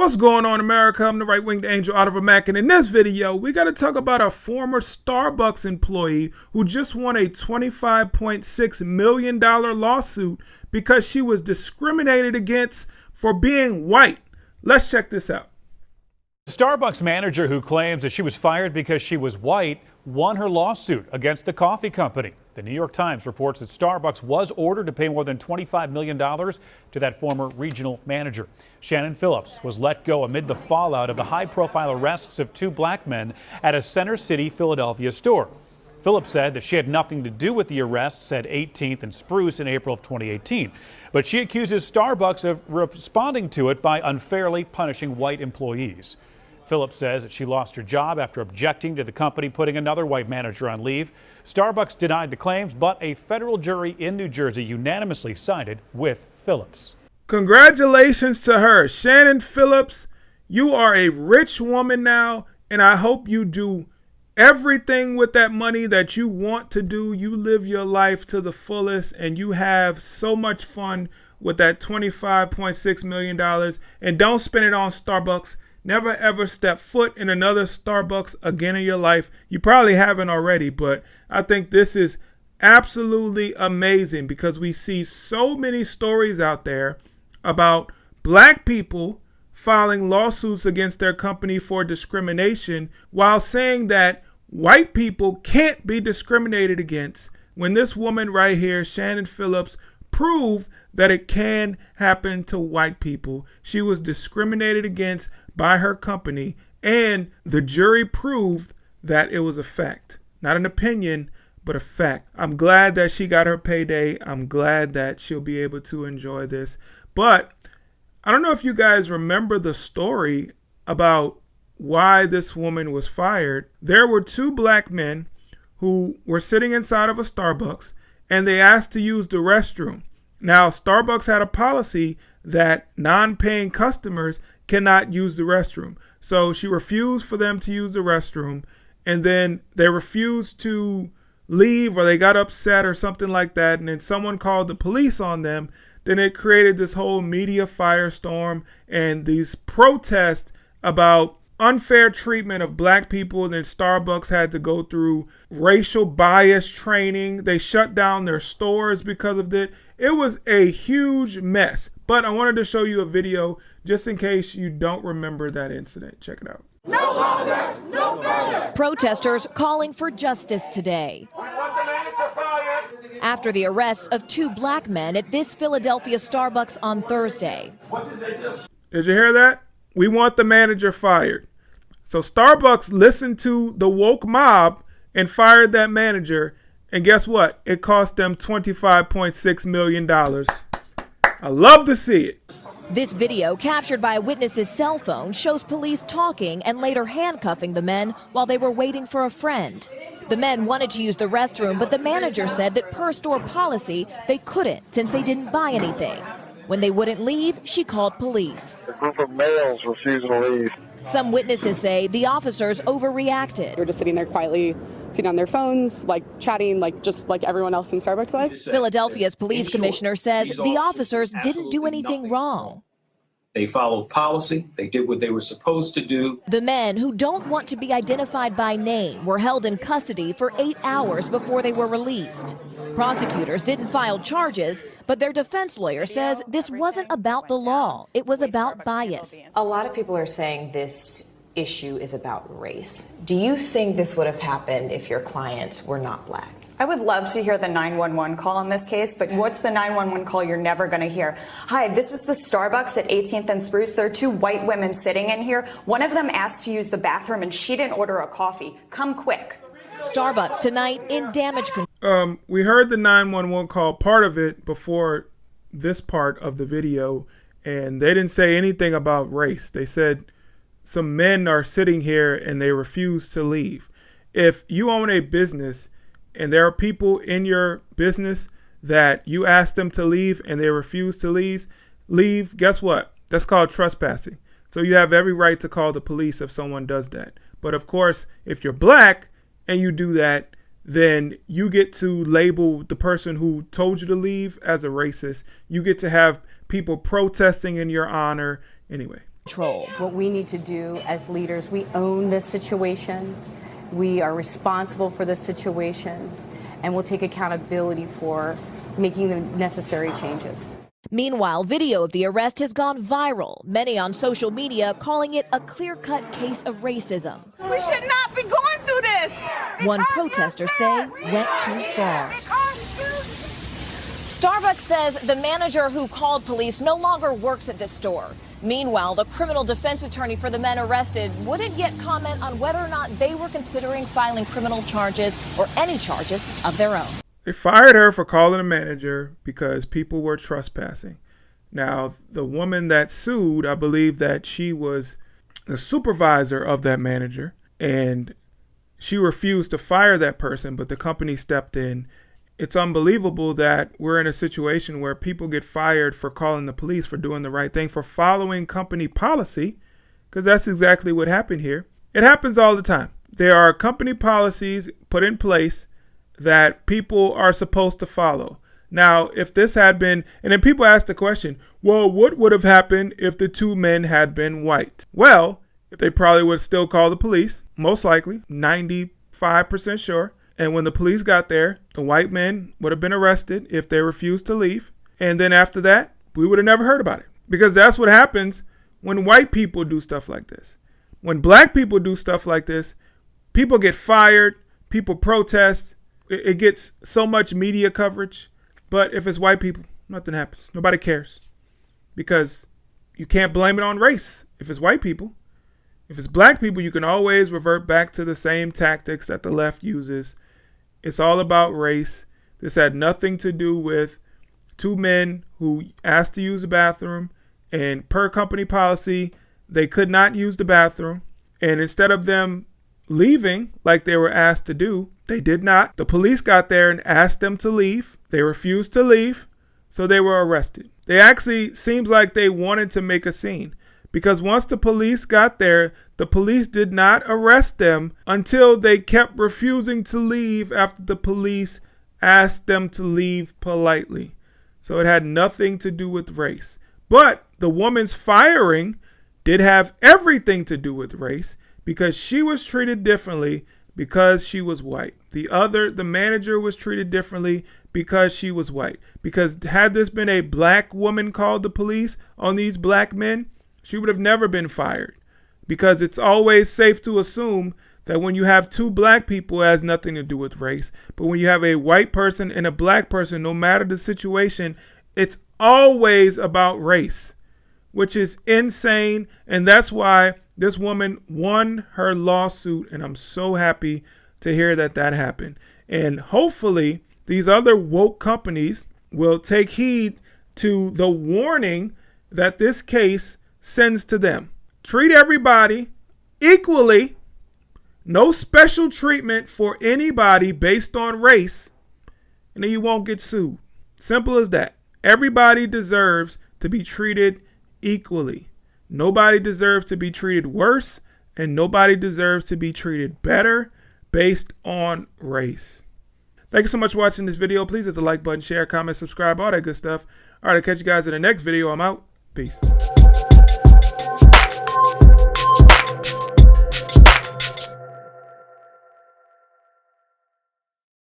What's going on, America? I'm the right-winged angel out of a Mac, and in this video, we got to talk about a former Starbucks employee who just won a $25.6 million lawsuit because she was discriminated against for being white. Let's check this out. Starbucks manager who claims that she was fired because she was white won her lawsuit against the coffee company. The New York Times reports that Starbucks was ordered to pay more than $25 million to that former regional manager. Shannon Phillips was let go amid the fallout of the high-profile arrests of two black men at a Center City, Philadelphia store. Phillips said that she had nothing to do with the arrests at 18th and Spruce in April of 2018. But she accuses Starbucks of responding to it by unfairly punishing white employees. Phillips says that she lost her job after objecting to the company putting another white manager on leave. Starbucks denied the claims, but a federal jury in New Jersey unanimously sided with Phillips. Congratulations to her. Shannon Phillips, you are a rich woman now, and I hope you do everything with that money that you want to do. You live your life to the fullest, and you have so much fun with that $25.6 million. And don't spend it on Starbucks. Never ever step foot in another Starbucks again in your life. You probably haven't already, but I think this is absolutely amazing because we see so many stories out there about black people filing lawsuits against their company for discrimination while saying that white people can't be discriminated against, when this woman right here, Shannon Phillips, proved that it can happen to white people. She was discriminated against by her company, and the jury proved that it was a fact. Not an opinion, but a fact. I'm glad that she got her payday. I'm glad that she'll be able to enjoy this. But I don't know if you guys remember the story about why this woman was fired. There were two black men who were sitting inside of a Starbucks, and they asked to use the restroom. Now, Starbucks had a policy that non-paying customers cannot use the restroom. So she refused for them to use the restroom, and then they refused to leave, or they got upset or something like that, and then someone called the police on them. Then it created this whole media firestorm and these protests about unfair treatment of black people. And then Starbucks had to go through racial bias training. They shut down their stores because of it. It was a huge mess. But I wanted to show you a video just in case you don't remember that incident. Check it out. No longer, no further. Protesters calling for justice today after the arrests of two black men at this Philadelphia Starbucks on Thursday. Did you hear that? We want the manager fired. So Starbucks listened to the woke mob and fired that manager. And guess what? It cost them $25.6 million. I love to see it. This video, captured by a witness's cell phone, shows police talking and later handcuffing the men while they were waiting for a friend. The men wanted to use the restroom, but the manager said that per store policy, they couldn't since they didn't buy anything. When they wouldn't leave, she called police. A group of males refused to leave. Some witnesses say the officers overreacted. They were just sitting there quietly, sitting on their phones, like chatting, just like everyone else in Starbucks was. Philadelphia's police commissioner says the officers didn't do anything wrong. They followed policy. They did what they were supposed to do. The men, who don't want to be identified by name, were held in custody for 8 hours before they were released. Prosecutors didn't file charges, but their defense lawyer says this wasn't about the law. It was about bias. A lot of people are saying this issue is about race. Do you think this would have happened if your clients were not black? I would love to hear the 911 call in this case, but what's the 911 call you're never going to hear? Hi, this is the Starbucks at 18th and Spruce. There are two white women sitting in here. One of them asked to use the bathroom and she didn't order a coffee. Come quick. Starbucks tonight in damage control. We heard the 911 call, part of it, before this part of the video, and they didn't say anything about race. They said some men are sitting here and they refuse to leave. If you own a business and there are people in your business that you ask them to leave and they refuse to leave, guess what? That's called trespassing. So you have every right to call the police if someone does that. But of course, if you're black and you do that, then you get to label the person who told you to leave as a racist. You get to have people protesting in your honor. Anyway. control. What we need to do as leaders, we own this situation. We are responsible for this situation, and we'll take accountability for making the necessary changes. Meanwhile, video of the arrest has gone viral, many on social media calling it a clear-cut case of racism. We should not be going through this. One protester say went too far. Starbucks says the manager who called police no longer works at the store. Meanwhile, the criminal defense attorney for the men arrested wouldn't yet comment on whether or not they were considering filing criminal charges or any charges of their own. They fired her for calling a manager because people were trespassing. Now, the woman that sued, I believe that she was the supervisor of that manager, and she refused to fire that person, but the company stepped in. It's unbelievable that we're in a situation where people get fired for calling the police, for doing the right thing, for following company policy, because that's exactly what happened here. It happens all the time. There are company policies put in place that people are supposed to follow. Now, if this had been, and then people ask the question, well, what would have happened if the two men had been white? Well, if they probably would still call the police, most likely, 95% sure. And when the police got there, the white men would have been arrested if they refused to leave. And then after that, we would have never heard about it. Because that's what happens when white people do stuff like this. When black people do stuff like this, people get fired, people protest. It gets so much media coverage. But if it's white people, nothing happens. Nobody cares. Because you can't blame it on race if it's white people. If it's black people, you can always revert back to the same tactics that the left uses. It's all about race. This had nothing to do with two men who asked to use the bathroom, and per company policy, they could not use the bathroom. And instead of them leaving like they were asked to do, they did not. The police got there and asked them to leave. They refused to leave, so they were arrested. They actually seems like they wanted to make a scene, because once the police got there, the police did not arrest them until they kept refusing to leave after the police asked them to leave politely. So it had nothing to do with race. But the woman's firing did have everything to do with race, because she was treated differently because she was white. The manager was treated differently because she was white. Because had this been a black woman called the police on these black men, she would have never been fired. Because it's always safe to assume that when you have two black people, it has nothing to do with race. But when you have a white person and a black person, no matter the situation, it's always about race, which is insane. And that's why this woman won her lawsuit. And I'm so happy to hear that that happened. And hopefully these other woke companies will take heed to the warning that this case sends to them. Treat everybody equally. No special treatment for anybody based on race, and then you won't get sued. Simple as that. Everybody deserves to be treated equally. Nobody deserves to be treated worse, and nobody deserves to be treated better based on race. Thank you so much for watching this video. Please hit the like button, share, comment, subscribe, all that good stuff. All right, I'll catch you guys in the next video. I'm out. Peace.